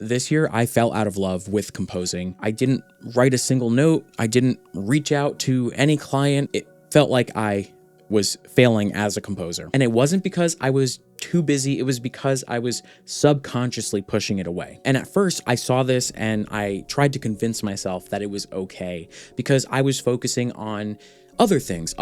This year, I fell out of love with composing. I didn't write a single note. I didn't reach out to any client. It felt like I was failing as a composer. And it wasn't because I was too busy. It was because I was subconsciously pushing it away. And at first I saw this and I tried to convince myself that it was okay because I was focusing on other things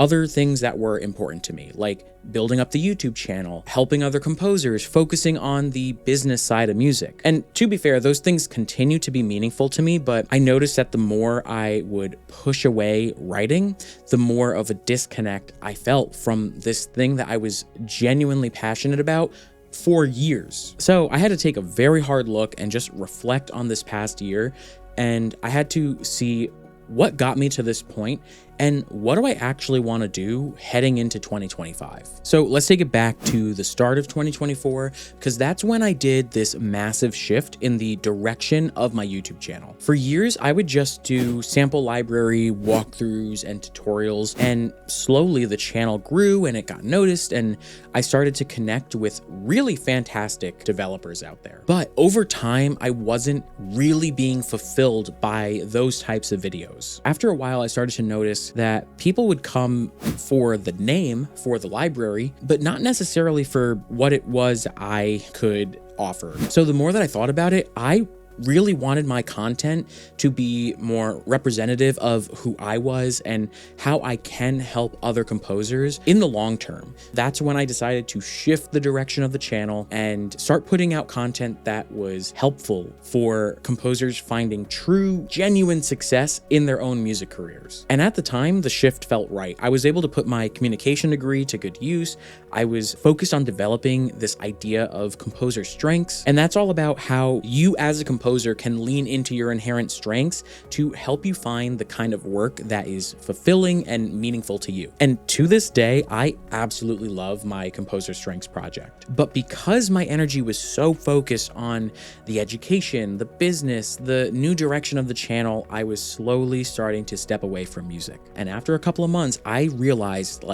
that were important to me, like building up the YouTube channel, helping other composers, focusing on the business side of music. And to be fair, those things continue to be meaningful to me, but I noticed that the more I would push away writing, the more of a disconnect I felt from this thing that I was genuinely passionate about for years. So I had to take a very hard look and just reflect on this past year, and I had to see what got me to this point and what do I actually want to do heading into 2025? So let's take it back to the start of 2024, because that's when I did this massive shift in the direction of my YouTube channel. For years, I would just do sample library walkthroughs and tutorials, and slowly the channel grew and it got noticed, and I started to connect with really fantastic developers out there. But over time, I wasn't really being fulfilled by those types of videos. After a while, I started to notice that people would come for the name, for the library, but not necessarily for what it was I could offer. So the more that I thought about it, I really wanted my content to be more representative of who I was and how I can help other composers in the long term. That's when I decided to shift the direction of the channel and start putting out content that was helpful for composers finding true, genuine success in their own music careers. And at the time, the shift felt right. I was able to put my communication degree to good use. I was focused on developing this idea of composer strengths, and that's all about how you as a composer can lean into your inherent strengths to help you find the kind of work that is fulfilling and meaningful to you. And to this day, I absolutely love my Composer Strengths project. But because my energy was so focused on the education, the business, the new direction of the channel, I was slowly starting to step away from music. And after a couple of months, I realized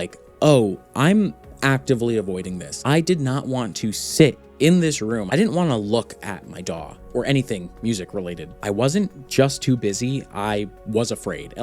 oh, I'm actively avoiding this. I did not want to sit in this room. I didn't want to look at my DAW or anything music related. I wasn't just too busy, I was afraid.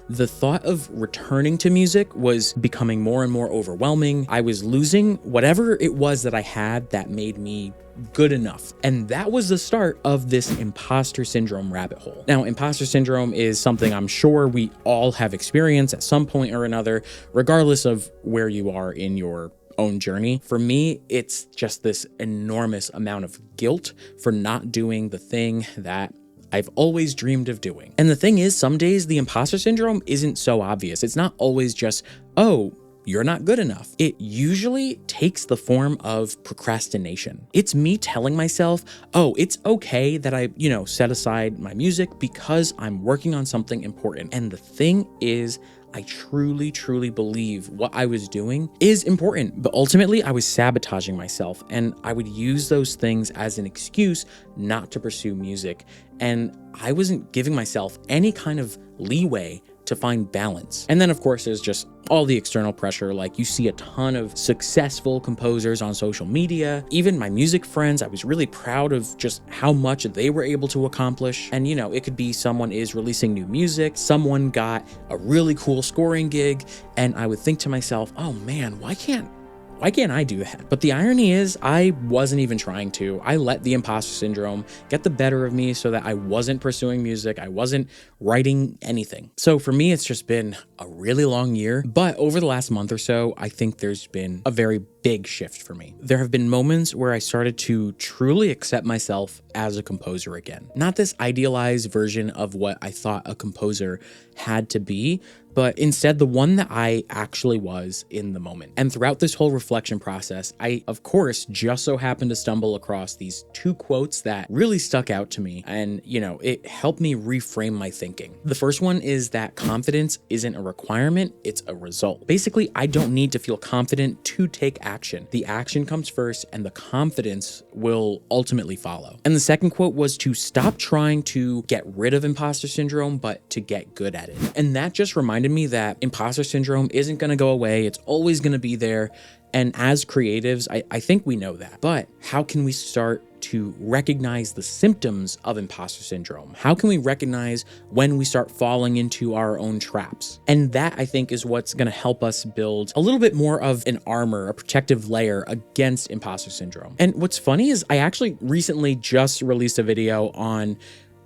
The thought of returning to music was becoming more and more overwhelming. I was losing whatever it was that I had that made me good enough. And that was the start of this imposter syndrome rabbit hole. Now, imposter syndrome is something I'm sure we all have experienced at some point or another, regardless of where you are in your own journey. For me, it's just this enormous amount of guilt for not doing the thing that I've always dreamed of doing. And the thing is, some days the imposter syndrome isn't so obvious. It's not always just, oh, you're not good enough. It usually takes the form of procrastination. It's me telling myself, oh, it's okay that I, set aside my music because I'm working on something important. And the thing is, I truly, truly believe what I was doing is important, but ultimately I was sabotaging myself, and I would use those things as an excuse not to pursue music. And I wasn't giving myself any kind of leeway to find balance. And then of course there's just all the external pressure. You see a ton of successful composers on social media, even my music friends. I was really proud of just how much they were able to accomplish. And it could be someone is releasing new music, someone got a really cool scoring gig, and I would think to myself, oh man, why can't I do that? But the irony is, I wasn't even trying to. I let the imposter syndrome get the better of me so that I wasn't pursuing music. I wasn't writing anything. So for me, it's just been a really long year. But over the last month or so, I think there's been a very big shift for me. There have been moments where I started to truly accept myself as a composer again. Not this idealized version of what I thought a composer had to be, but instead the one that I actually was in the moment. And throughout this whole reflection process, I, of course, just so happened to stumble across these two quotes that really stuck out to me. And, it helped me reframe my thinking. The first one is that confidence isn't a requirement, it's a result. Basically, I don't need to feel confident to take action. The action comes first and the confidence will ultimately follow. And the second quote was to stop trying to get rid of imposter syndrome, but to get good at it. And that just reminded me that imposter syndrome isn't going to go away. It's always going to be there. And as creatives, I think we know that. But how can we start to recognize the symptoms of imposter syndrome? How can we recognize when we start falling into our own traps? And that, I think, is what's going to help us build a little bit more of an armor, a protective layer against imposter syndrome. And what's funny is I actually recently just released a video on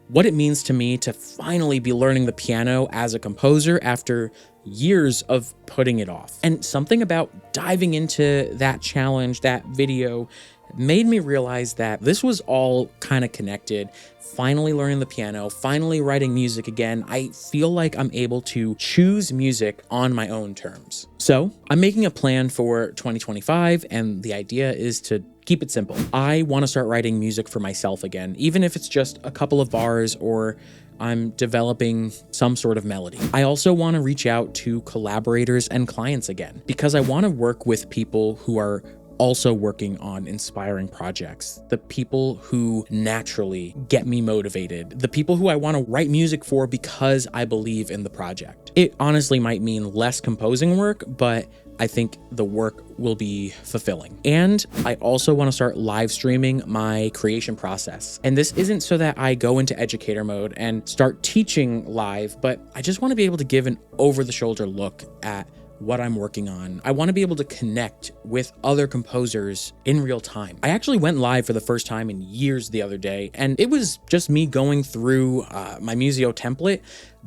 what it means to me to finally be learning the piano as a composer after years of putting it off. And something about diving into that challenge, that video, made me realize that this was all kind of connected. Finally learning the piano, finally writing music again, I feel like I'm able to choose music on my own terms. So I'm making a plan for 2025, and the idea is to keep it simple. I want to start writing music for myself again, even if it's just a couple of bars or I'm developing some sort of melody. I also want to reach out to collaborators and clients again, because I want to work with people who are also working on inspiring projects, the people who naturally get me motivated, the people who I want to write music for because I believe in the project. It honestly might mean less composing work, but I think the work will be fulfilling. And I also want to start live streaming my creation process. And this isn't so that I go into educator mode and start teaching live, but I just want to be able to give an over-the-shoulder look at what I'm working on. I want to be able to connect with other composers in real time. I actually went live for the first time in years the other day, and it was just me going through my Musio template,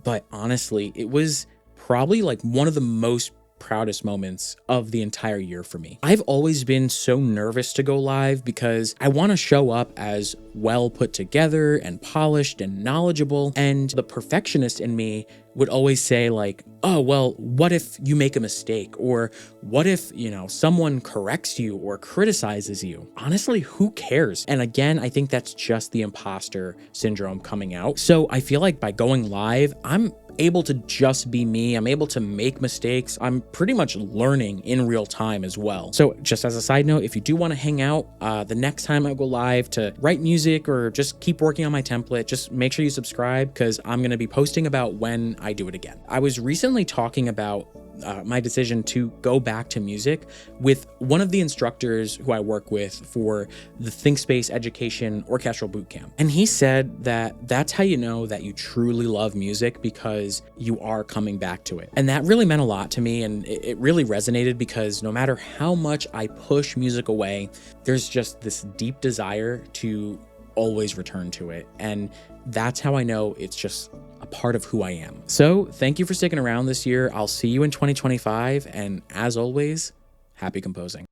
but honestly, it was probably like one of the most proudest moments of the entire year for me. I've always been so nervous to go live because I want to show up as well put together and polished and knowledgeable, and the perfectionist in me would always say like, oh, well, what if you make a mistake? Or what if, someone corrects you or criticizes you? Honestly, who cares? And again, I think that's just the imposter syndrome coming out. So I feel like by going live, I'm able to just be me. I'm able to make mistakes. I'm pretty much learning in real time as well. So just as a side note, if you do want to hang out the next time I go live to write music or just keep working on my template, just make sure you subscribe, because I'm going to be posting about when I do it again. I was recently talking about my decision to go back to music with one of the instructors who I work with for the ThinkSpace Education Orchestral Bootcamp. And he said that that's how you know that you truly love music, because you are coming back to it. And that really meant a lot to me, and it really resonated, because no matter how much I push music away, there's just this deep desire to always return to it. And that's how I know it's just a part of who I am. So thank you for sticking around this year. I'll see you in 2025. And as always, happy composing.